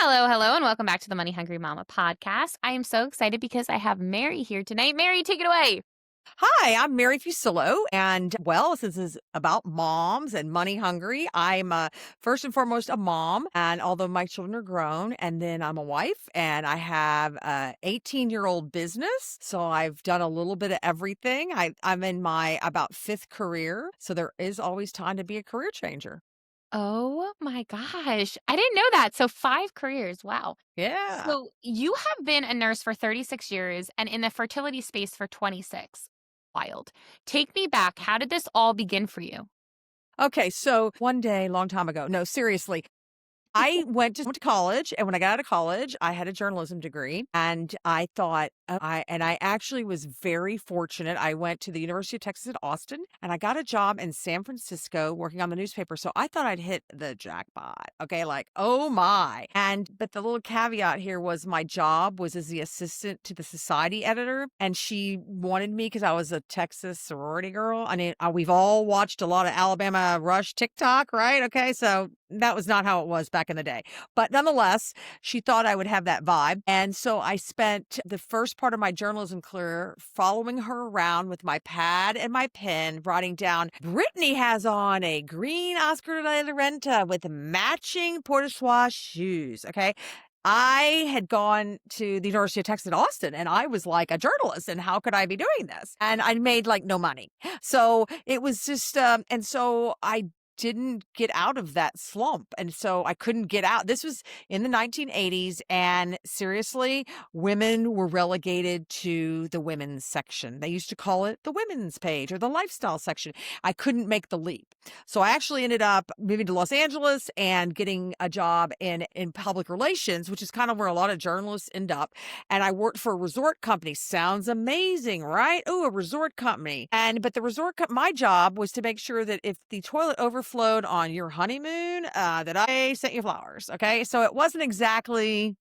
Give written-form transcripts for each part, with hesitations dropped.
Hello, hello, and welcome back to the Money Hungry Mama podcast. I am so excited because I have Mary here tonight. Mary, take it away. Hi, I'm Mary Fusillo. And since this is about moms and money hungry, I'm first and foremost a mom. And although my children are grown, and then I'm a wife and I have a 18-year-old business. So I've done a little bit of everything. I'm in my about fifth career. So there is always time to be a career changer. Oh my gosh. I didn't know that. So, 5 careers. Wow. Yeah. So, you have been a nurse for 36 years and in the fertility space for 26. Wild. Take me back. How did this all begin for you? Okay. So one day, long time ago, no, seriously, I went to college, and when I got out of college, I had a journalism degree, and I thought I actually was very fortunate. I went to the University of Texas at Austin, and I got a job in San Francisco working on the newspaper. So I thought I'd hit the jackpot. Okay, like oh my! But the little caveat here was my job was as the assistant to the society editor, and she wanted me because I was a Texas sorority girl. I mean, we've all watched a lot of Alabama Rush TikTok, right? Okay, so that was not how it was back in the day. But nonetheless, she thought I would have that vibe. And so I spent the first part of my journalism career following her around with my pad and my pen, writing down, Brittany has on a green Oscar de la Renta with matching Porte-Choix shoes. Okay. I had gone to the University of Texas at Austin and I was like a journalist and how could I be doing this? And I made like no money. So it was just, and so I didn't get out of that slump. And so I couldn't get out. This was in the 1980s. And seriously, women were relegated to the women's section. They used to call it the women's page or the lifestyle section. I couldn't make the leap. So I actually ended up moving to Los Angeles and getting a job in public relations, which is kind of where a lot of journalists end up. And I worked for a resort company. Sounds amazing, right? Oh, a resort company. But the my job was to make sure that if the toilet overflowed on your honeymoon, that I sent you flowers. Okay. So it wasn't exactly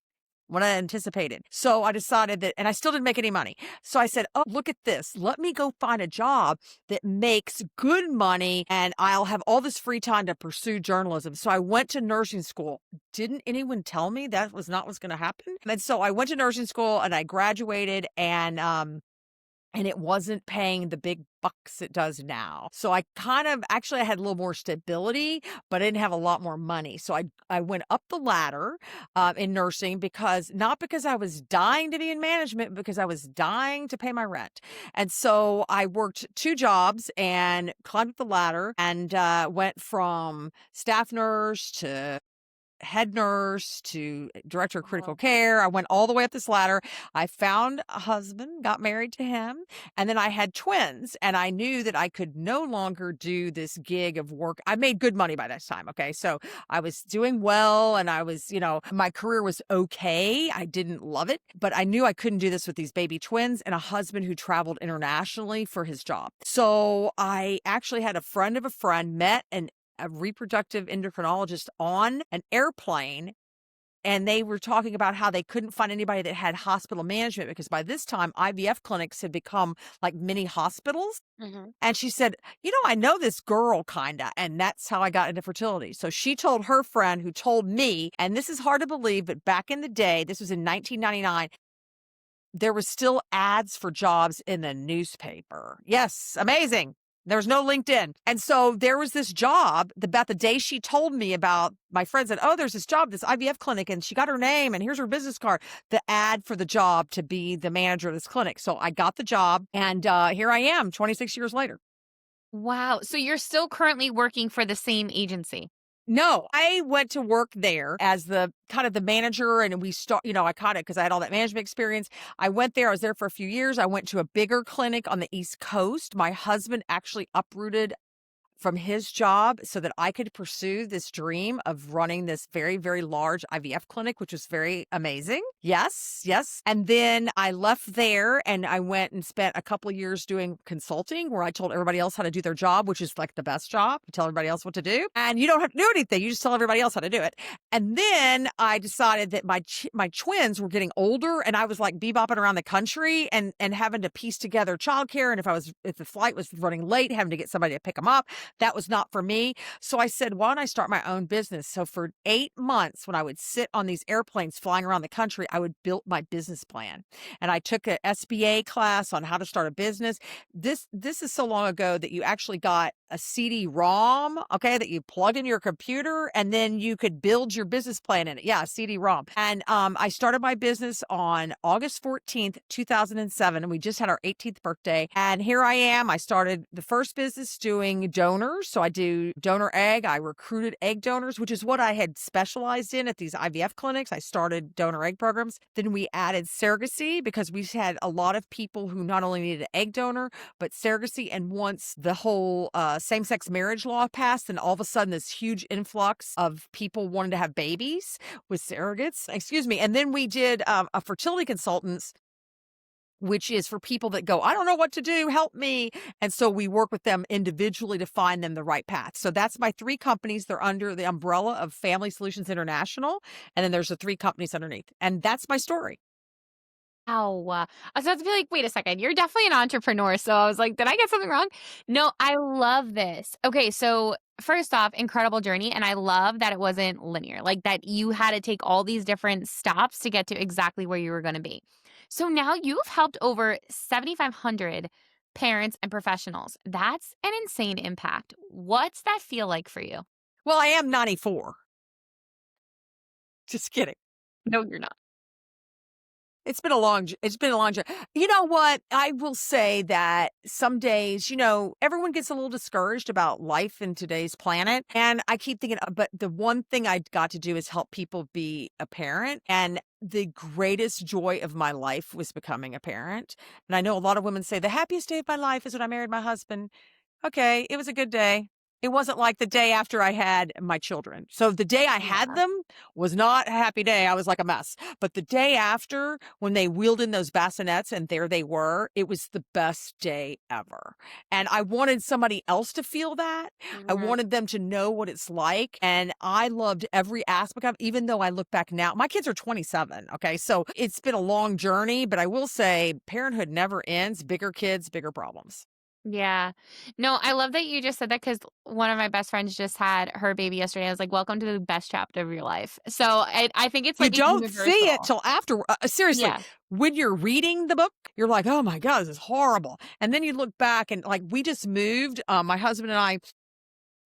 what I anticipated. So I decided that, and I still didn't make any money. So I said, oh, look at this. Let me go find a job that makes good money and I'll have all this free time to pursue journalism. So I went to nursing school. Didn't anyone tell me that was not what's going to happen? And so I went to nursing school and I graduated and it wasn't paying the big bucks it does now. So I I had a little more stability, but I didn't have a lot more money. So I went up the ladder in nursing not because I was dying to be in management, because I was dying to pay my rent. And so I worked 2 jobs and climbed up the ladder and went from staff nurse to head nurse to director of critical Wow. care. I went all the way up this ladder. I found a husband, got married to him, and then I had twins. And I knew that I could no longer do this gig of work. I made good money by this time. Okay. So I was doing well and my career was okay. I didn't love it, but I knew I couldn't do this with these baby twins and a husband who traveled internationally for his job. So I actually had a friend of a friend met a reproductive endocrinologist on an airplane. And they were talking about how they couldn't find anybody that had hospital management because by this time, IVF clinics had become like mini hospitals. Mhm. And she said, I know this girl kind of. And that's how I got into fertility. So she told her friend who told me, and this is hard to believe, but back in the day, this was in 1999, there was still ads for jobs in the newspaper. Yes, amazing. There's no LinkedIn. And so there was this job about the day she told me about, my friend said, oh, there's this job, this IVF clinic, and she got her name and here's her business card, the ad for the job to be the manager of this clinic. So I got the job and here I am 26 years later. Wow. So, you're still currently working for the same agency? No, I went to work there as the kind of the manager and I caught it because I had all that management experience. I went there. I was there for a few years. I went to a bigger clinic on the East Coast. My husband actually uprooted from his job so that I could pursue this dream of running this very, very large IVF clinic, which was very amazing. Yes, yes. And then I left there and I went and spent a couple of years doing consulting where I told everybody else how to do their job, which is like the best job. You tell everybody else what to do and you don't have to do anything. You just tell everybody else how to do it. And then I decided that my twins were getting older and I was like bebopping around the country and having to piece together childcare. And if the flight was running late, having to get somebody to pick them up. That was not for me. So I said, why don't I start my own business? So for 8 months, when I would sit on these airplanes flying around the country, I would build my business plan. And I took a SBA class on how to start a business. This is so long ago that you actually got a CD-ROM, okay, that you plugged in your computer and then you could build your business plan in it. Yeah, CD-ROM. And I started my business on August 14th, 2007, and we just had our 18th birthday. And here I am. I started the first business doing donors. So I do donor egg. I recruited egg donors, which is what I had specialized in at these IVF clinics. I started donor egg programs. Then we added surrogacy because we had a lot of people who not only needed an egg donor, but surrogacy. And once the whole same-sex marriage law passed, and all of a sudden this huge influx of people wanted to have babies with surrogates. Excuse me. And then we did a fertility consultants, which is for people that go, I don't know what to do, help me. And so we work with them individually to find them the right path. So that's my three companies. They're under the umbrella of Family Solutions International. And then there's the three companies underneath. And that's my story. Ow. I was about to be like, wait a second, you're definitely an entrepreneur. So I was like, did I get something wrong? No, I love this. Okay, so first off, incredible journey. And I love that it wasn't linear, like that you had to take all these different stops to get to exactly where you were going to be. So now you've helped over 7,500 parents and professionals. That's an insane impact. What's that feel like for you? Well, I am 94. Just kidding. No, you're not. It's been a long journey. You know what? I will say that some days, everyone gets a little discouraged about life in today's planet. And I keep thinking, but the one thing I got to do is help people be a parent. And the greatest joy of my life was becoming a parent. And I know a lot of women say the happiest day of my life is when I married my husband. Okay, it was a good day. It wasn't like the day after I had my children. So the day I had Yeah. them was not a happy day. I was like a mess. But the day after, when they wheeled in those bassinets and there they were, it was the best day ever. And I wanted somebody else to feel that. I Mhm. wanted them to know what it's like. And I loved every aspect of it, even though I look back now. My kids are 27. Okay. So it's been a long journey, but I will say parenthood never ends. Bigger kids, bigger problems. Yeah. No, I love that you just said that because one of my best friends just had her baby yesterday. I was like, welcome to the best chapter of your life. So I think it's You like a don't see it universal. till after seriously, Yeah. when you're reading the book, you're like, "Oh my god, this is horrible." And then you look back and, like, we just moved, my husband and I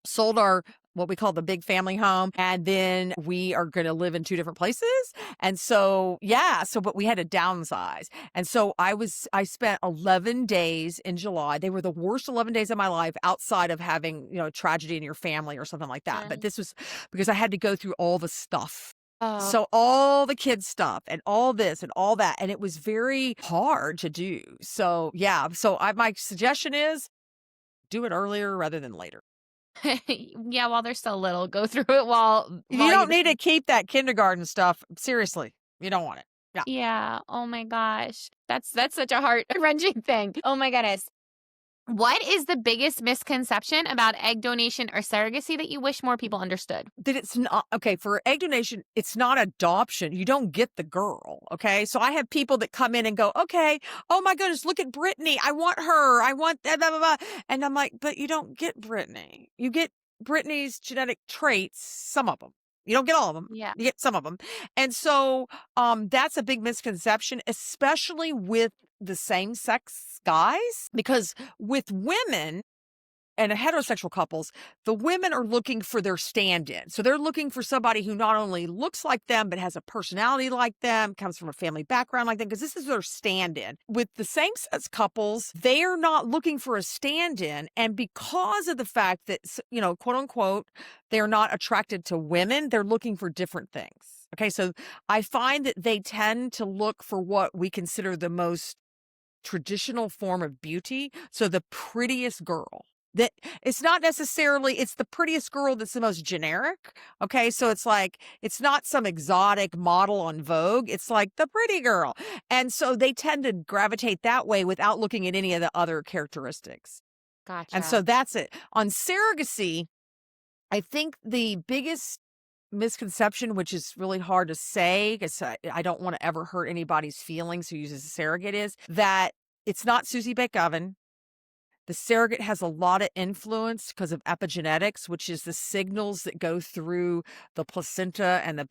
sold our what we call the big family home, and then we are gonna live in 2 different places, and so yeah, but we had to downsize, and so I spent 11 days in July. They were the worst 11 days of my life outside of having, tragedy in your family or something like that, but Mhm. this was because I had to go through all the stuff. Oh, So all the kids stuff and all this and all that, and it was very hard to do. So, yeah, my suggestion is do it earlier rather than later. yeah. While they're still little, go through it You while you. don't need to keep that kindergarten stuff. Seriously, you don't want it. Yeah. Yeah. Oh my gosh, that's such a heart wrenching thing. Oh my goodness. What is the biggest misconception about egg donation or surrogacy that you wish more people understood? That it's not okay for egg donation, it's not adoption. You don't get the girl. Okay. So I have people that come in and go, okay, oh my goodness, look at Brittany. I want her. I want that, blah, blah, blah. And I'm like, but you don't get Brittany. You get Brittany's genetic traits, some of them. You don't get all of them. Yeah. You get some of them. And so that's a big misconception, especially with the same sex guys, because with women, and heterosexual couples, the women are looking for their stand-in. So they're looking for somebody who not only looks like them, but has a personality like them, comes from a family background like them, because this is their stand-in. With the same-sex couples, they're not looking for a stand-in. And because of the fact that, quote unquote, they're not attracted to women, they're looking for different things. Okay, so I find that they tend to look for what we consider the most traditional form of beauty. So the prettiest girl. That it's not necessarily it's the prettiest girl that's the most generic. Okay. So it's like it's not some exotic model on Vogue. It's like the pretty girl. And so they tend to gravitate that way without looking at any of the other characteristics. And Gotcha. so that's it. On surrogacy, I think the biggest misconception, which is really hard to say because I don't want to ever hurt anybody's feelings who uses a surrogate, is that it's not Susie Bake Oven. The surrogate has a lot of influence because of epigenetics, which is the signals that go through the placenta and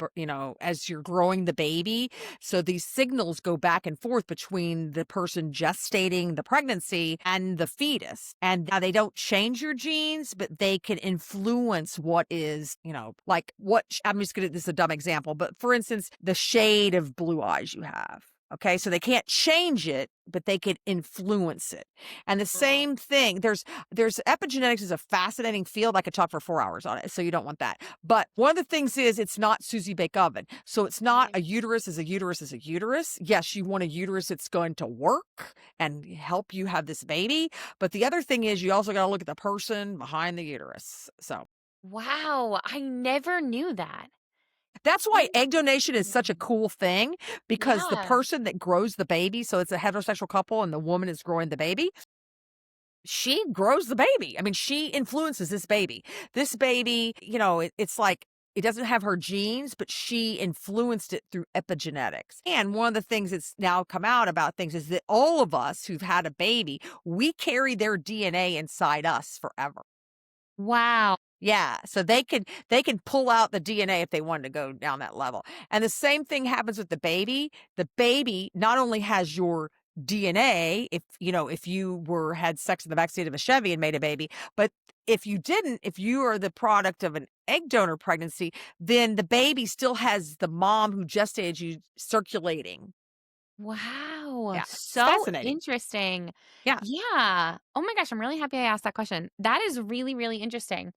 as you're growing the baby. So these signals go back and forth between the person gestating the pregnancy and the fetus. And now they don't change your genes, but they can influence what is, like I'm just going to, this is a dumb example, but for instance, the shade of blue eyes you have. Okay. So they can't change it, but they can influence it. And the Mm. same thing, there's epigenetics is a fascinating field. I could talk for 4 hours on it, so you don't want that. But one of the things is it's not Susie Bake Oven. So it's not Yeah. a uterus is a uterus is a uterus. Yes, you want a uterus that's going to work and help you have this baby. But the other thing is you also got to look at the person behind the uterus. So Wow, I never knew that. that's why egg donation is such a Interesting. cool thing because the Yeah. person that grows the baby, so it's a heterosexual couple and the woman is growing the baby, she grows the baby. I mean, she influences this baby. This baby, it's like it doesn't have her genes, but she influenced it through epigenetics. And one of the things that's now come out about things is that all of us who've had a baby, we carry their DNA inside us forever. Wow. Yeah, so they can pull out the DNA if they wanted to go down that level. And the same thing happens with the baby. The baby not only has your DNA if you were had sex in the backseat of a Chevy and made a baby, but if you didn't, if you are the product of an egg donor pregnancy, then the baby still has the mom who gestated you circulating. Wow, Yeah, it's so fascinating. interesting. Yeah. Yeah. Oh my gosh, I'm really happy I asked that question. That is really, really interesting.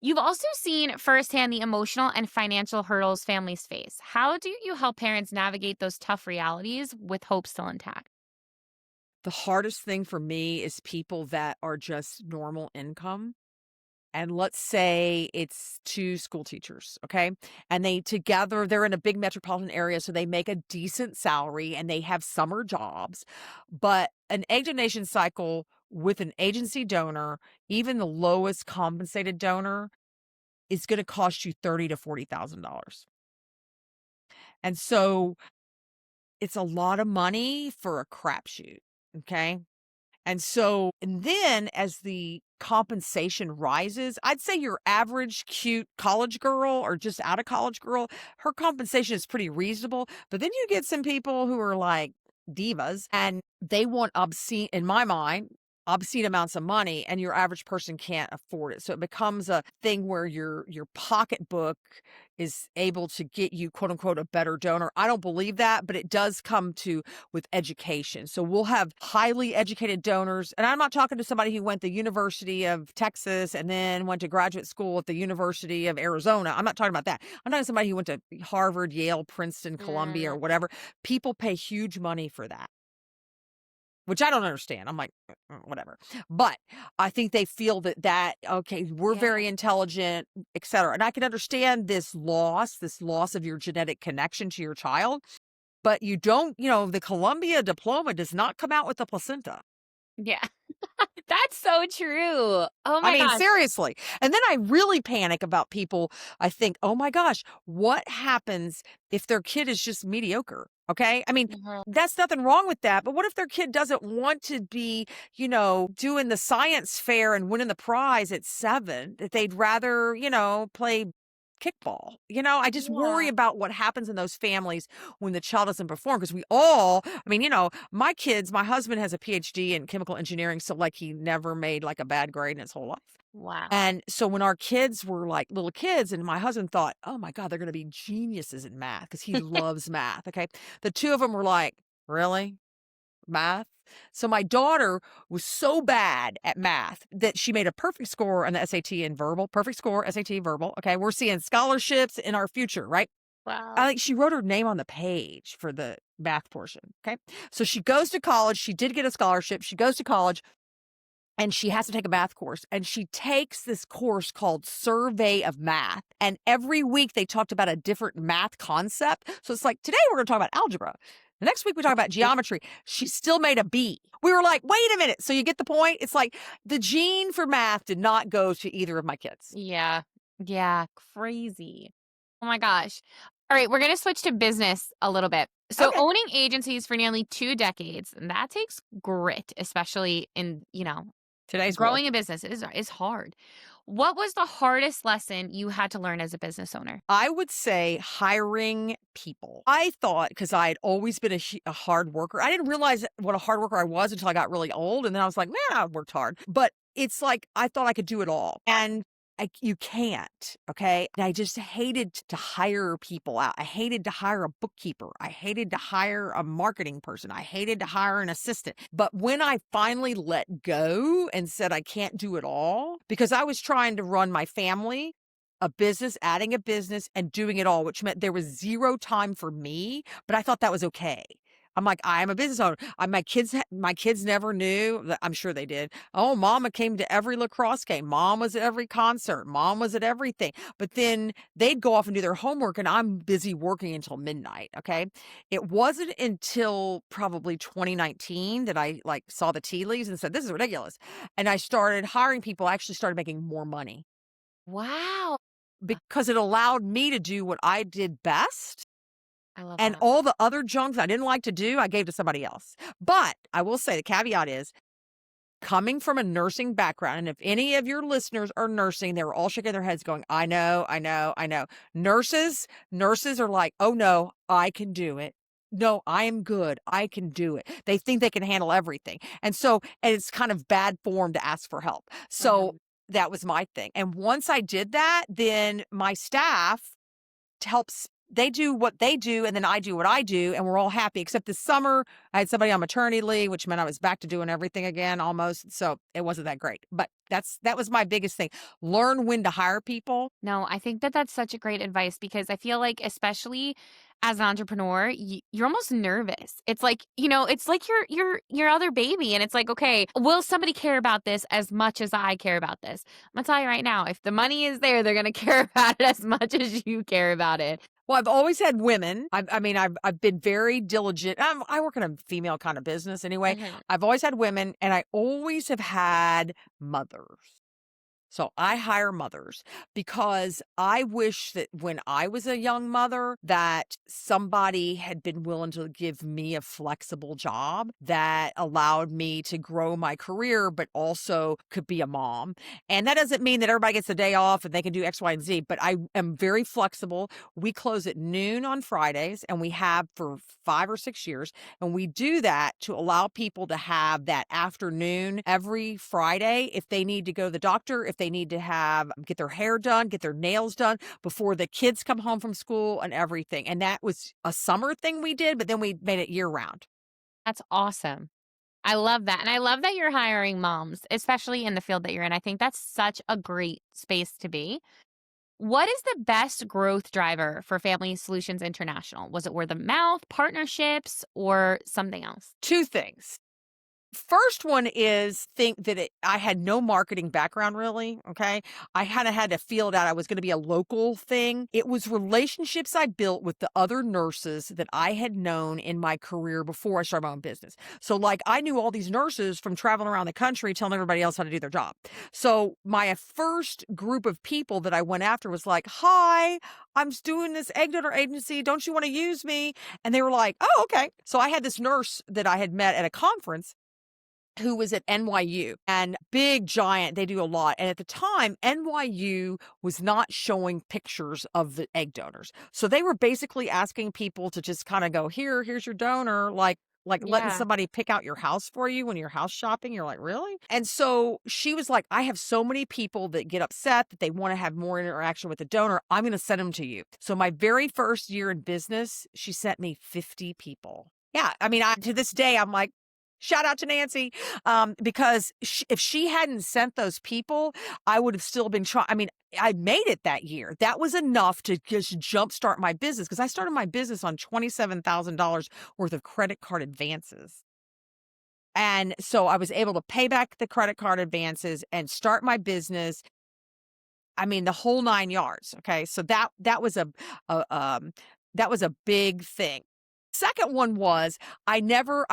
You've also seen firsthand the emotional and financial hurdles families face. How do you help parents navigate those tough realities with hope still intact? The hardest thing for me is people that are just normal income. And let's say it's 2 school teachers, okay? And they're in a big metropolitan area, so they make a decent salary and they have summer jobs. But an egg donation cycle with an agency donor, even the lowest compensated donor, is gonna cost you thirty to $40,000. And so it's a lot of money for a crapshoot, okay? And then as the compensation rises, I'd say your average cute college girl or just out of college girl, her compensation is pretty reasonable. But then you get some people who are like divas and they want obscene, in my mind, obscene amounts of money and your average person can't afford it. So it becomes a thing where your pocketbook is able to get you quote unquote a better donor. I don't believe that, but it does come to with education. So we'll have highly educated donors. And I'm not talking to somebody who went to the University of Texas and then went to graduate school at the University of Arizona. I'm not talking about that. I'm talking to somebody who went to Harvard, Yale, Princeton, Columbia, or Mm, whatever. People pay huge money for that. Which I don't understand. I'm like, whatever." But I think they feel that, okay, we're yeah. very intelligent, et cetera. And I can understand this loss of your genetic connection to your child, but you don't the Columbia diploma does not come out with the placenta. Yeah. That's so true. Oh I my mean, gosh. seriously. And then I really panic about people. I think, "Oh my gosh, what happens if their kid is just mediocre?" Okay? I mean, Mhm. that's nothing wrong with that, but what if their kid doesn't want to be, doing the science fair and winning the prize at 7, that they'd rather, play kickball? I just worry Yeah. about what happens in those families when the child doesn't perform because my husband has a PhD in chemical engineering, so, like, he never made, like, a bad grade in his whole life. Wow. And so when our kids were, like, little kids and my husband thought, "Oh my god, they're gonna be geniuses in math because he loves math, okay? The 2 of them were like, "Really? Math?" So my daughter was so bad at math that she made a perfect score on the SAT and verbal, perfect score, SAT, verbal, okay? We're seeing scholarships in our future, right? I Wow. think she wrote her name on the page for the math portion, okay? So she goes to college, she did get a scholarship, she goes to college, and she has to take a math course, and she takes this course called Survey of Math, and every week they talked about a different math concept. So it's like, today we're gonna talk about algebra. The next week we talk about geometry. She still made a B. We were like, "Wait a minute." So you get the point? It's like the gene for math did not go to either of my kids. Yeah. Yeah. Crazy. Oh my gosh. All right, we're going to switch to business a little bit. So, Okay. owning agencies for nearly 2 decades, and that takes grit, especially in, Today's world. Growing a business is hard. What was the hardest lesson you had to learn as a business owner? I would say hiring people. I thought because I had always been a hard worker. I didn't realize what a hard worker I was until I got really old, and then I was like, "Man, I worked hard." But it's like I thought I could do it all, and you can't. Okay, and I just hated to hire people out. I hated to hire a bookkeeper. I hated to hire a marketing person. I hated to hire an assistant. But when I finally let go and said I can't do it all, because I was trying to run my family, a business, adding a business, and doing it all, which meant there was 0 time for me, but I thought that was okay. I'm like, "I am a business owner." My kids never knew that I'm sure they did. "Oh, mama came to every lacrosse game. Mom was at every concert. Mom was at everything." But then they'd go off and do their homework, and I'm busy working until midnight, okay? It wasn't until probably 2019 that I, like, saw the tea leaves and said, "This is ridiculous." And I started hiring people. I actually started making more money Wow. because it allowed me to do what I did best, I love and that. all the other junk that I didn't like to do, I gave to somebody else. But I will say the caveat is coming from a nursing background, and if any of your listeners are nursing, they were all shaking their heads going, "I know, I know, I know." Nurses are like, "Oh no, I can do it. No, I am good. I can do it." They think they can handle everything. And it's kind of bad form to ask for help. So Mhm. that was my thing. And once I did that, then my staff helps they do what they do, and then I do what I do, and we're all happy. Except this summer, I had somebody on maternity leave, which meant I was back to doing everything again almost. So it wasn't that great. But that was my biggest thing. Learn when to hire people. No, I think that that's such a great advice because I feel like, especially as an entrepreneur, you're almost nervous. It's like, it's like your other baby, and it's like, okay, will somebody care about this as much as I care about this? I'm gonna tell you right now, if the money is there, they're gonna care about it as much as you care about it. Well, I've always had women. I've been very diligent. I work in a female kind of business anyway. Mhm. I've always had women, and I always have had mothers. So I hire mothers because I wish that when I was a young mother that somebody had been willing to give me a flexible job that allowed me to grow my career, but also could be a mom. And that doesn't mean that everybody gets the day off and they can do X, Y, and Z, but I am very flexible. We close at noon on Fridays, and we have for 5 or 6 years. And we do that to allow people to have that afternoon every Friday if they need to go to the doctor, if they need to get their hair done, get their nails done before the kids come home from school and everything. And that was a summer thing we did, but then we made it year round. That's awesome. I love that. And I love that you're hiring moms, especially in the field that you're in. I think that's such a great space to be. What is the best growth driver for Family Solutions International? Was it word of mouth, partnerships, or something else? Two things. First one is think that I had no marketing background really, okay? I kinda had to feel that I was gonna be a local thing. It was relationships I built with the other nurses that I had known in my career before I started my own business. So, like, I knew all these nurses from traveling around the country telling everybody else how to do their job. So, my first group of people that I went after was like, "Hi, I'm doing this egg donor agency. Don't you wanna use me?" And they were like, "Oh, okay." So, I had this nurse that I had met at a conference who was at NYU, and big giant, they do a lot. And at the time, NYU was not showing pictures of the egg donors. So they were basically asking people to just kind of go, here's your donor, like letting Yeah. somebody pick out your house for you when you're house shopping. You're like, really? And so she was like, I have so many people that get upset that they want to have more interaction with the donor. I'm going to send them to you. So my very first year in business, she sent me 50 people. Yeah. I mean, to this day, I'm like, shout out to Nancy, because if she hadn't sent those people, I would have still been trying. I mean, I made it that year. That was enough to just jumpstart my business because I started my business on $27,000 worth of credit card advances. And so I was able to pay back the credit card advances and start my business. I mean, the whole 9 yards. Okay. So a that was a big thing. second one was I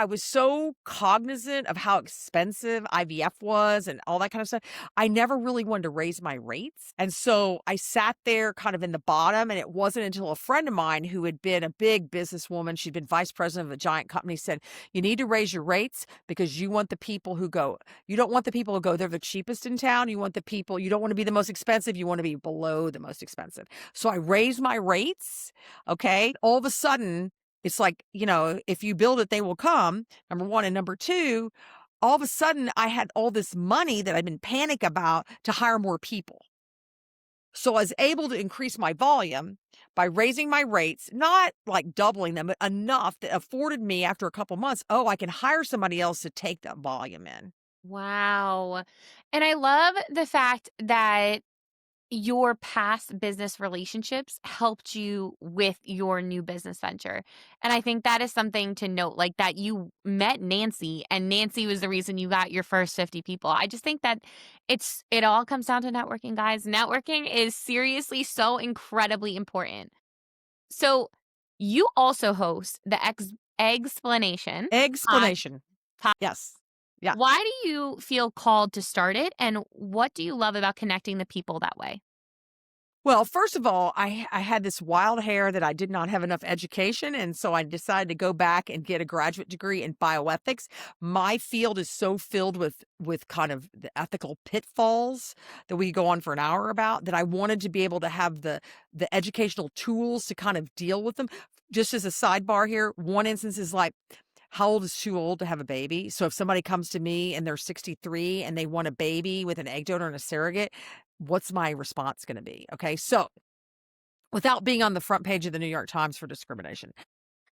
was so cognizant of how expensive IVF was and all that kind of stuff. I never really wanted to raise my rates. And so I sat there kind of in the bottom. And it wasn't until a friend of mine who had been a big businesswoman, she'd been vice president of a giant company, said, you need to raise your rates because you don't want the people who go, they're the cheapest in town. You don't want to be the most expensive. You want to be below the most expensive. So I raised my rates. Okay. All of a sudden, it's like, if you build it, they will come. Number one. And number two, all of a sudden I had all this money that I've been panic about to hire more people. So I was able to increase my volume by raising my rates, not like doubling them, but enough that afforded me after a couple months, oh, I can hire somebody else to take that volume in. Wow. And I love the fact that your past business relationships helped you with your new business venture. And I think that is something to note, like that you met Nancy and Nancy was the reason you got your first 50 people. I just think that it all comes down to networking, guys. Networking is seriously so incredibly important. So you also host the Explanation pod. Explanation. Yes. Yeah. Why do you feel called to start it? And what do you love about connecting the people that way? Well, first of all, I had this wild hair that I did not have enough education, and so I decided to go back and get a graduate degree in bioethics. My field is so filled with kind of the ethical pitfalls that we go on for an hour about that I wanted to be able to have the educational tools to kind of deal with them. Just as a sidebar here, one instance is like, how old is too old to have a baby? So if somebody comes to me and they're 63 and they want a baby with an egg donor and a surrogate, what's my response going to be? Okay. So without being on the front page of the New York Times for discrimination.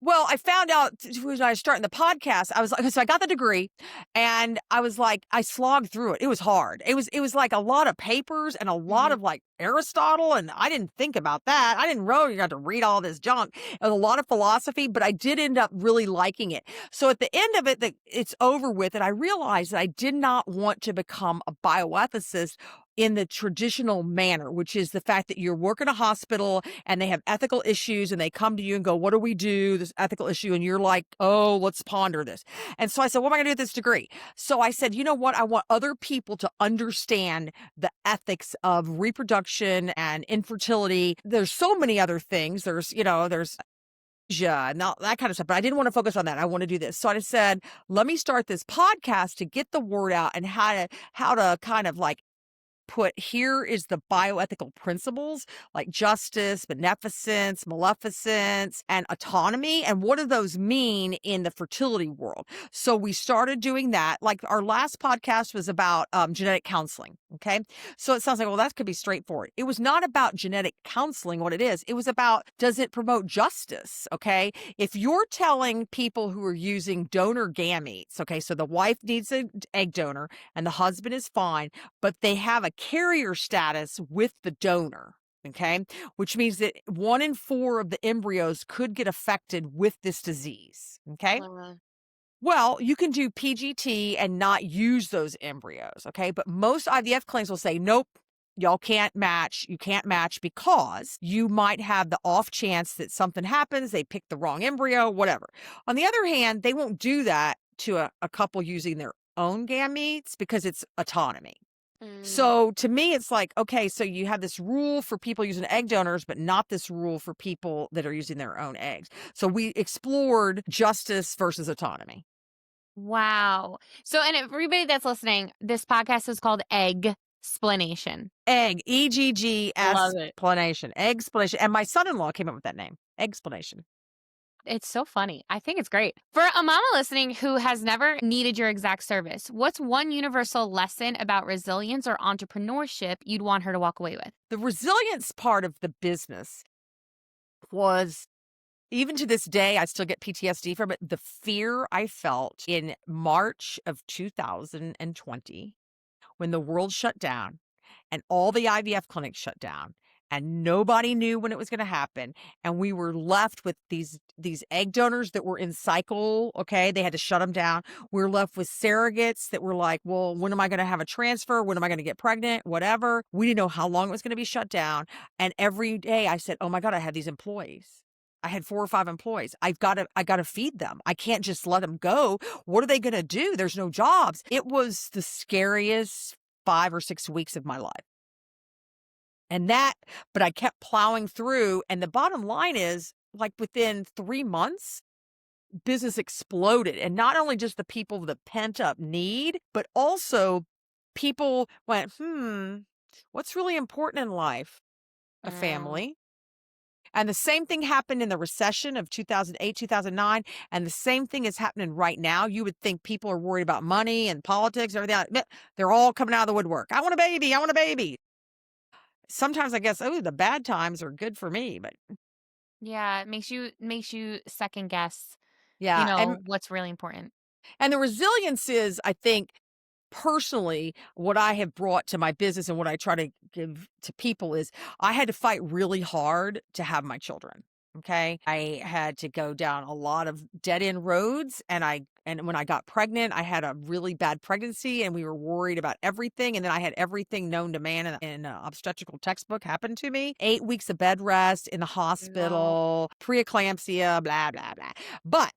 Well, I found out when I was starting the podcast, I was like, so I got the degree and I was like, I slogged through it. It was hard. It was like a lot of papers and a lot Mhm. of like Aristotle. And I didn't think about that. I didn't know you got to read all this junk and a lot of philosophy, but I did end up really liking it. So at the end of it, it's over with. And I realized that I did not want to become a bioethicist in the traditional manner, which is the fact that you work in a hospital and they have ethical issues and they come to you and go, what do we do? This ethical issue. And you're like, oh, let's ponder this. And so I said, what am I going to do with this degree? So I said, you know what? I want other people to understand the ethics of reproduction and infertility. There's so many other things. There's and all that kind of stuff. But I didn't want to focus on that. I want to do this. So I said, let me start this podcast to get the word out and how to kind of like put here is the bioethical principles like justice, beneficence, maleficence, and autonomy. And what do those mean in the fertility world? So we started doing that. Like our last podcast was about genetic counseling. Okay. So it sounds like, well, that could be straightforward. It was not about genetic counseling, what it is. It was about, does it promote justice? Okay. If you're telling people who are using donor gametes, okay, so the wife needs an egg donor and the husband is fine, but they have a carrier status with the donor. Okay. Which means that 1 in 4 of the embryos could get affected with this disease. Okay. Uh, Well, you can do PGT and not use those embryos. Okay. But most IVF clinics will say, nope, y'all can't match. You can't match because you might have the off chance that something happens. They pick the wrong embryo, whatever. On the other hand, they won't do that to a couple using their own gametes because it's autonomy. mm. So to me, it's like, okay, so you have this rule for people using egg donors, but not this rule for people that are using their own eggs. So we explored justice versus autonomy. Wow. So, and everybody that's listening, this podcast is called Egg Explanation. Egg, EGGS Love it. explanation, egg explanation. And my son-in-law came up with that name, explanation. It's so funny. I think it's great. For a mama listening who has never needed your exact service, what's one universal lesson about resilience or entrepreneurship you'd want her to walk away with? The resilience part of the business was, even to this day, I still get PTSD from it. The fear I felt in March of 2020 when the world shut down and all the IVF clinics shut down and nobody knew when it was going to happen, and we were left with these egg donors that were in cycle. Okay, they had to shut them down. We were left with surrogates that were like, well, when am I going to have a transfer? When am I going to get pregnant? Whatever. We didn't know how long it was going to be shut down. And every day I said, oh my God, I had these employees. I had 4 or 5 employees. I gotta feed them. I can't just let them go. What are they gonna do? There's no jobs. It was the scariest 5 or 6 weeks of my life. And that but I kept plowing through, and the bottom line is, like, within 3 months, business exploded, and not only just the people with the pent-up need, but also people went, what's really important in life? A Mm, family. And the same thing happened in the recession of 2008, 2009, and the same thing is happening right now. You would think people are worried about money and politics, everything. They're all coming out of the woodwork. I want a baby. I want a baby. Sometimes I guess, oh, the bad times are good for me, but yeah, it makes you second guess, yeah. what's really important. And the resilience is, I think, personally, what I have brought to my business and what I try to give to people is I had to fight really hard to have my children. Okay. I had to go down a lot of dead end roads. And when I got pregnant, I had a really bad pregnancy and we were worried about everything. And then I had everything known to man in an obstetrical textbook happen to me 8 weeks of bed rest in the No. hospital, preeclampsia, blah, blah, blah. But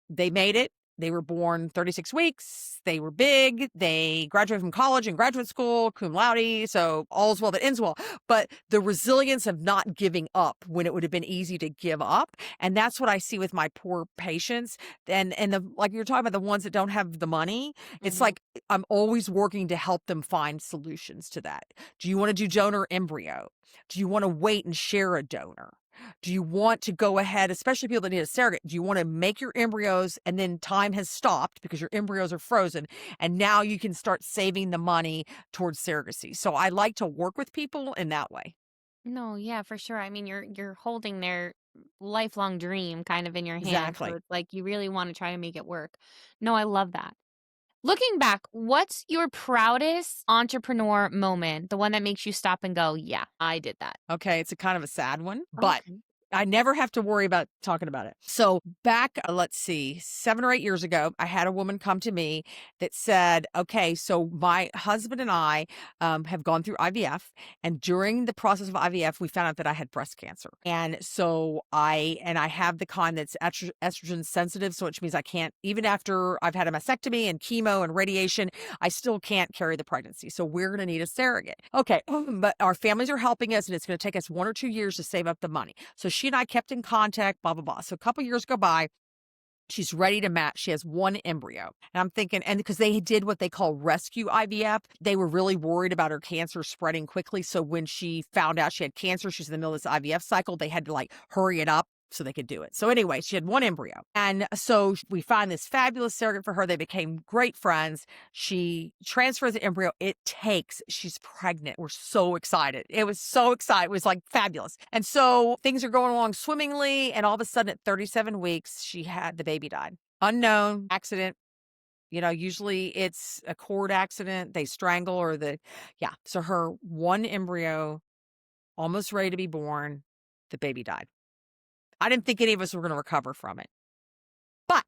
they made it. They were born 36 weeks. They were big. They graduated from college and graduate school, cum laude. So all's well that ends well. But the resilience of not giving up when it would have been easy to give up. And that's what I see with my poor patients. And the like you're talking about the ones that don't have the money. It's Mhm. like I'm always working to help them find solutions to that. Do you want to do donor embryo? Do you want to wait and share a donor? Do you want to go ahead, especially people that need a surrogate? Do you want to make your embryos and then time has stopped because your embryos are frozen and now you can start saving the money towards surrogacy? So I like to work with people in that way. No, yeah, for sure. I mean, you're holding their lifelong dream kind of in your hand, so Exactly. it's like you really wanna try to make it work. No, I love that. Looking back, what's your proudest entrepreneur moment? The one that makes you stop and go, "Yeah, I did that." Okay, it's a kind of a sad one, but Okay. I never have to worry about talking about it. So back, let's see, 7 or 8 years ago, I had a woman come to me that said, "Okay, so my husband and I have gone through IVF, and during the process of IVF, we found out that I had breast cancer, and so I have the kind that's estrogen sensitive, so which means I can't even after I've had a mastectomy and chemo and radiation, I still can't carry the pregnancy. So we're going to need a surrogate. Okay. But our families are helping us and it's going to take us 1 or 2 years to save up the money. So she and I kept in contact, blah, blah, blah. So a couple years go by. She's ready to match. She has one embryo. And I'm thinking, and because they did what they call rescue IVF, they were really worried about her cancer spreading quickly. So when she found out she had cancer, she's in the middle of this IVF cycle, they had to like hurry it up so they could do it. So anyway, she had one embryo. And so we find this fabulous surrogate for her. They became great friends. She transfers the embryo. She's pregnant. We're so excited. It was so exciting. It was like fabulous. And so things are going along swimmingly. And all of a sudden at 37 weeks, the baby died. Unknown accident. Usually it's a cord accident. They strangle yeah. So her one embryo, almost ready to be born, the baby died. I didn't think any of us were going to recover from it. But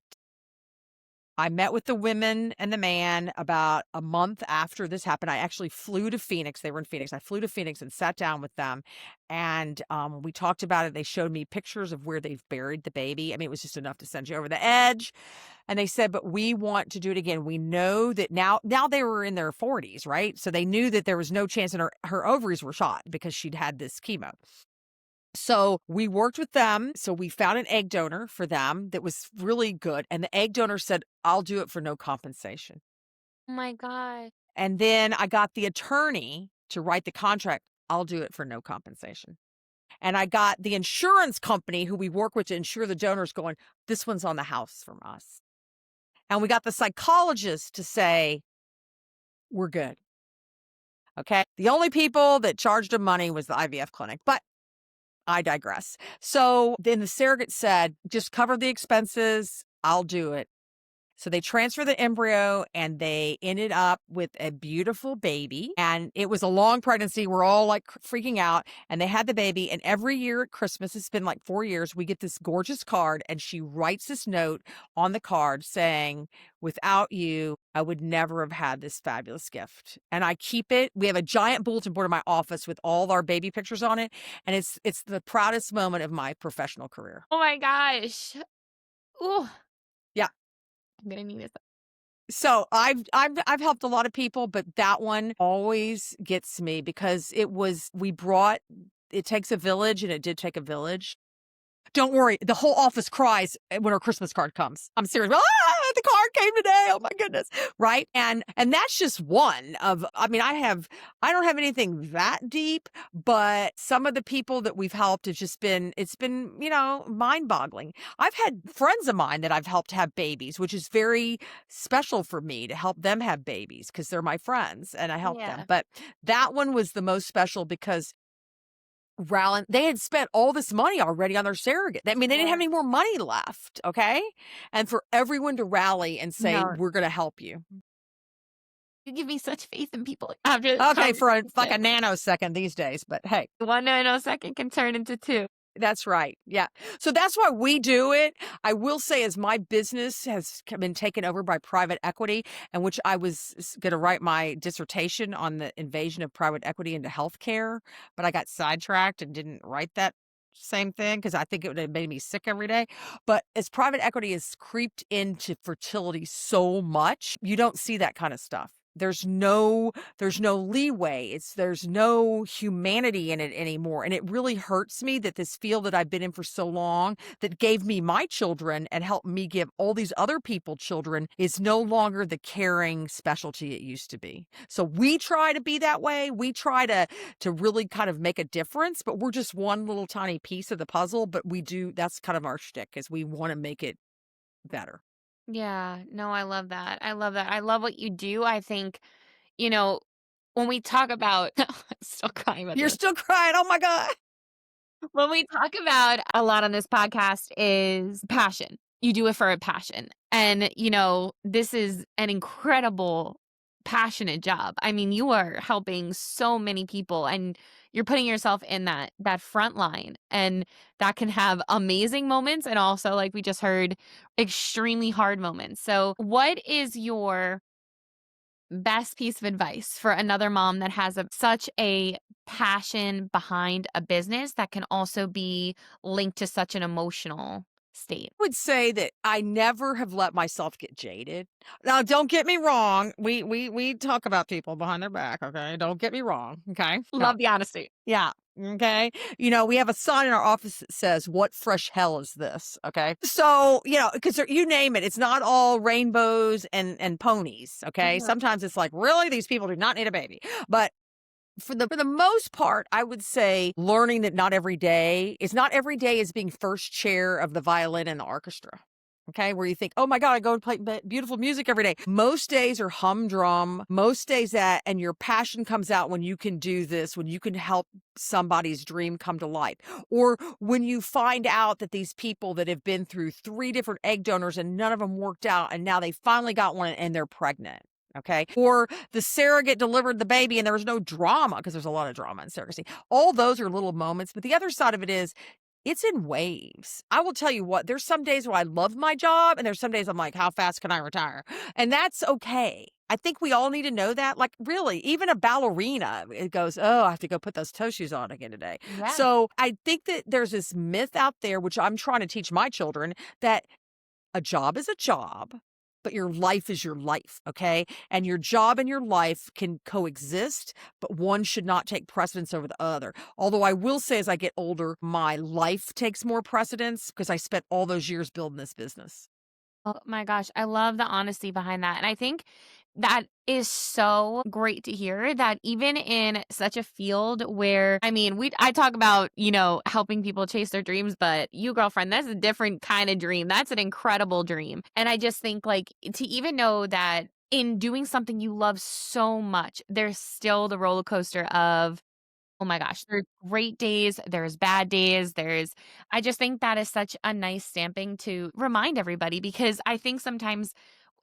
I met with the women and the man about a month after this happened. I actually flew to Phoenix. They were in Phoenix. I flew to Phoenix and sat down with them. And we talked about it. They showed me pictures of where they've buried the baby. I mean, it was just enough to send you over the edge. And they said, but we want to do it again. We know that now they were in their 40s, right? So they knew that there was no chance, and her ovaries were shot because she'd had this chemo. So we worked with them. So we found an egg donor for them that was really good. And the egg donor said, I'll do it for no compensation. Oh my god. And then I got the attorney to write the contract. I'll do it for no compensation. And I got the insurance company who we work with to insure the donors going, this one's on the house from us. And we got the psychologist to say, we're good. Okay. The only people that charged him money was the IVF clinic. But I digress. So then the surrogate said, just cover the expenses. I'll do it. So they transfer the embryo and they ended up with a beautiful baby. And it was a long pregnancy. We're all like freaking out. And they had the baby. And every year at Christmas, it's been like 4 years, we get this gorgeous card. And she writes this note on the card saying, "Without you, I would never have had this fabulous gift." And I keep it. We have a giant bulletin board in my office with all our baby pictures on it. And it's the proudest moment of my professional career. Oh my gosh. Ooh, Yeah. I'm gonna need this. So I've helped a lot of people, but that one always gets me because we brought it takes a village, and it did take a village. Don't worry, the whole office cries when our Christmas card comes. I'm serious. "Ah, the card came today. Oh my goodness." Right? And that's just one of I mean, I don't have anything that deep, but some of the people that we've helped have just been it's been, mind-boggling. I've had friends of mine that I've helped have babies, which is very special for me to help them have babies because they're my friends and I help them. Yeah. But that one was the most special because they had spent all this money already on their surrogate. I mean, they didn't have Yeah. any more money left, okay? And for everyone to rally and say, No, "We're gonna help you." you give me such faith in people after this Okay, for like a conversation. nanosecond these days, but hey. 1 nanosecond can turn into 2. That's right. Yeah. So that's why we do it. I will say, as my business has been taken over by private equity, and which I was going to write my dissertation on the invasion of private equity into healthcare, but I got sidetracked and didn't write that same thing because I think it would have made me sick every day. But as private equity has creeped into fertility so much, you don't see that kind of stuff. There's no leeway. There's no humanity in it anymore. And it really hurts me that this field that I've been in for so long that gave me my children and helped me give all these other people children is no longer the caring specialty it used to be. So we try to be that way. We try to really kind of make a difference, but we're just one little tiny piece of the puzzle. But that's kind of our shtick is we want to make it better. Yeah. No, I love that. I love that. I love what you do. I think, you know, when we talk about I'm still crying about You're this. still crying. Oh my God. When we talk about a lot on this podcast is passion. You do it for a passion. And, this is an incredible, passionate job. I mean, you are helping so many people and you're putting yourself in that front line. And that can have amazing moments and also, like we just heard, extremely hard moments. So what is your best piece of advice for another mom that has such a passion behind a business that can also be linked to such an emotional state? Would say that I never have let myself get jaded. Now, don't get me wrong. We talk about people behind their back, okay? Don't get me wrong, okay? No. Love the honesty. Yeah. Okay. We have a sign in our office that says, "What fresh hell is this?" Okay. So, because you name it, it's not all rainbows and ponies. Okay. Mhm. Sometimes it's like, really, these people do not need a baby. But for the most part, I would say learning that not every day is being first chair of the violin in the orchestra. Okay, where you think, "Oh my God, I go and play beautiful music every day." Most days are humdrum. Most days and your passion comes out when you can do this, when you can help somebody's dream come to life, or when you find out that these people that have been through 3 different egg donors and none of them worked out, and now they finally got one and they're pregnant. Okay. Or the surrogate delivered the baby and there was no drama because there's a lot of drama in surrogacy. All those are little moments. But the other side of it is it's in waves. I will tell you what, there's some days where I love my job and there's some days I'm like, how fast can I retire? And that's okay. I think we all need to know that. Like, really, even a ballerina, it goes, "Oh, I have to go put those toe shoes on again today." Yeah. So I think that there's this myth out there, which I'm trying to teach my children, that a job is a job, but your life is your life, okay? And your job and your life can coexist, but one should not take precedence over the other. Although I will say as I get older, my life takes more precedence because I spent all those years building this business. Oh my gosh, I love the honesty behind that. And I think that is so great to hear that even in such a field where I mean, I talk about, helping people chase their dreams, but you girlfriend, that's a different kind of dream. That's an incredible dream. And I just think like to even know that in doing something you love so much, there's still the roller coaster of oh my gosh, there's great days, there's bad days, I just think that is such a nice stamping to remind everybody because I think sometimes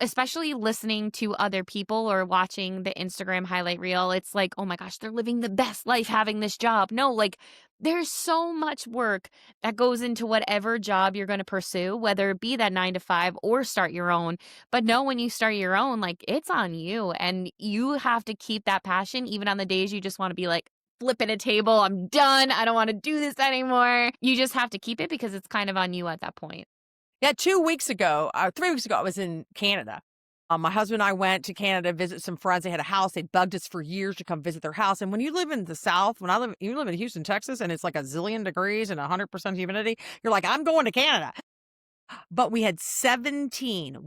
especially listening to other people or watching the Instagram highlight reel, it's like, "Oh my gosh, they're living the best life having this job." No, like, there's so much work that goes into whatever job you're gonna pursue, whether it be that 9 to 5 or start your own. But no, when you start your own, like, it's on you, and you have to keep that passion even on the days you just wanna be like, "Flipping a table, I'm done, I don't wanna do this anymore." You just have to keep it because it's kind of on you at that point. Yeah, 2 weeks ago, 3 weeks ago, I was in Canada. My husband and I went to Canada to visit some friends. They had a house. They'd bugged us for years to come visit their house. And when you live in the South, you live in Houston, Texas, and it's like a zillion degrees and 100% humidity, you're like, I'm going to Canada. But we had 17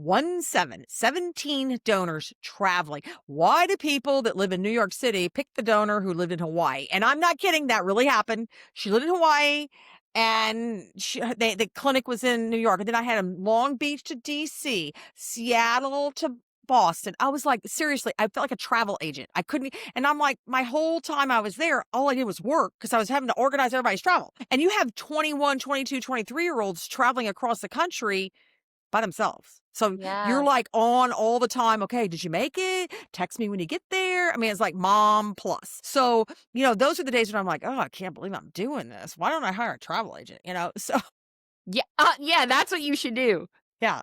donors traveling. Why do people that live in New York City pick the donor who lived in Hawaii? And I'm not kidding, that really happened. She lived in Hawaii and the clinic was in New York. And then I had them Long Beach to DC, Seattle to Boston. I was like, seriously, I felt like a travel agent. I couldn't, and I'm like, my whole time I was there, all I did was work because I was having to organize everybody's travel. And you have 21, 22, 23 year olds traveling across the country by themselves. So you're Yeah. like on all the time. Okay, did you make it? Text me when you get there. I mean, it's like mom plus. So, those are the days when I'm like, oh, I can't believe I'm doing this. Why don't I hire a travel agent? So Yeah, yeah, that's what you should do. yeah,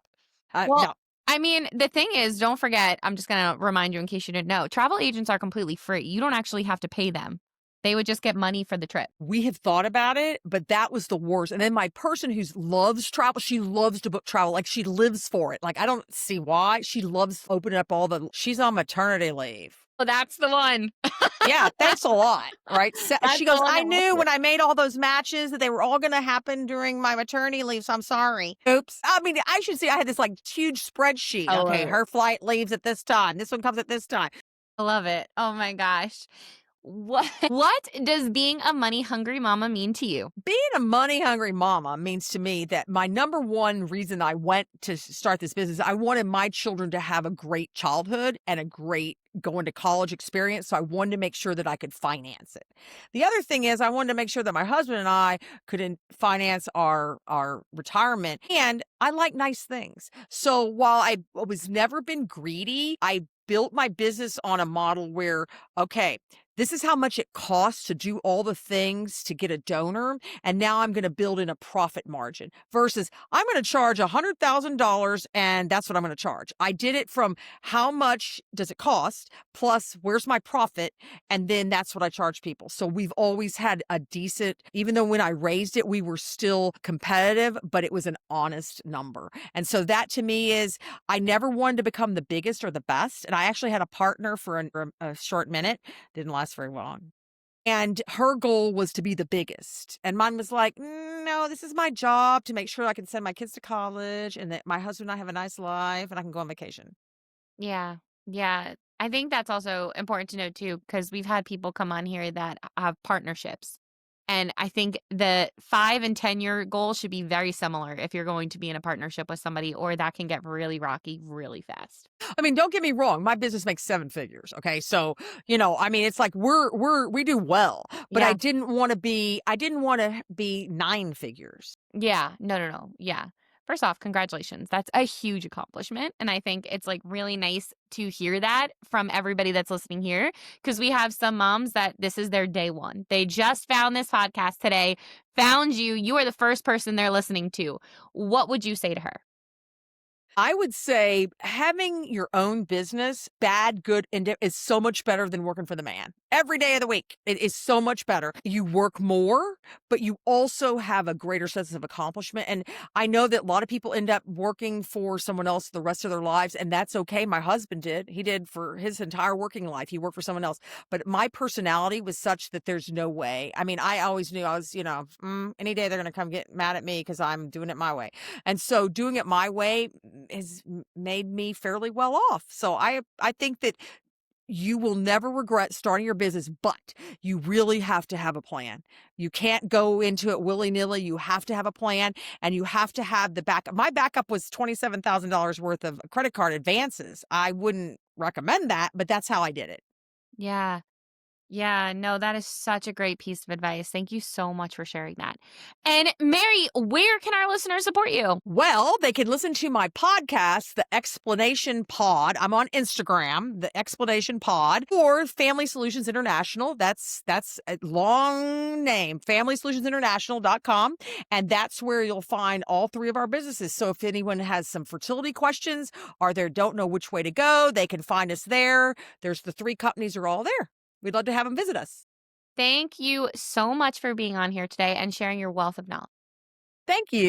Well, no, I mean, the thing is, don't forget, I'm just gonna remind you in case you didn't know, travel agents are completely free. You don't actually have to pay them. They would just get money for the trip. we have thought about it, but that was the worst. And then my person who loves travel, she loves to book travel. Like she lives for it. Like I don't see why. She loves opening up she's on maternity leave. Well, that's the one. Yeah, thanks a lot, right? So That's she the goes, one "I that wants knew it. when I made all those matches that they were all gonna happen during my maternity leave, so I'm sorry." Oops. I mean, I should say I had this, like, huge spreadsheet. I Okay, love it. her flight leaves at this time. This one comes at this time. I love it. Oh my gosh. What does being a money hungry mama mean to you? Being a money hungry mama means to me that my number one reason I went to start this business, I wanted my children to have a great childhood and a great going to college experience. So I wanted to make sure that I could finance it. The other thing is I wanted to make sure that my husband and I could finance our retirement. And I like nice things. So while I was never been greedy, I built my business on a model where, okay, this is how much it costs to do all the things to get a donor. And now I'm going to build in a profit margin versus I'm going to charge $100,000 and that's what I'm going to charge. I did it from how much does it cost plus where's my profit. And then that's what I charge people. So we've always had a decent, even though when I raised it, we were still competitive, but it was an honest number. And so that to me is, I never wanted to become the biggest or the best. And I actually had a partner for a short minute, didn't last very long. And her goal was to be the biggest. And mine was like, no, this is my job to make sure I can send my kids to college and that my husband and I have a nice life and I can go on vacation. Yeah. Yeah. I think that's also important to note too, because we've had people come on here that have partnerships. And I think the 5 and 10 year goal should be very similar if you're going to be in a partnership with somebody, or that can get really rocky really fast. I mean, don't get me wrong. My business makes 7 figures. Okay. So, I mean, it's like we do well, but Yeah. I didn't want to be 9 figures. Yeah. No, no, no. Yeah. First off, congratulations. That's a huge accomplishment. And I think it's like really nice to hear that from everybody that's listening here because we have some moms that this is their day one. They just found this podcast today, found you. You are the first person they're listening to. What would you say to her? I would say having your own business, bad, good, and is so much better than working for the man. Every day of the week, it is so much better. You work more, but you also have a greater sense of accomplishment. And I know that a lot of people end up working for someone else the rest of their lives, and that's okay. My husband did. He did for his entire working life. He worked for someone else. But my personality was such that there's no way. I mean, I always knew I was, any day they're going to come get mad at me because I'm doing it my way. And so doing it my way has made me fairly well off. So I think that you will never regret starting your business, but you really have to have a plan. You can't go into it willy-nilly. You have to have a plan and you have to have the backup. My backup was $27,000 worth of credit card advances. I wouldn't recommend that, but that's how I did it. Yeah. Yeah, no, that is such a great piece of advice. Thank you so much for sharing that. And Mary, where can our listeners support you? Well, they can listen to my podcast, The Explanation Pod. I'm on Instagram, The Explanation Pod, or Family Solutions International. That's a long name, FamilySolutionsInternational.com. And that's where you'll find all three of our businesses. So if anyone has some fertility questions or they don't know which way to go, they can find us there. There's the three companies are all there. We'd love to have them visit us. Thank you so much for being on here today and sharing your wealth of knowledge. Thank you.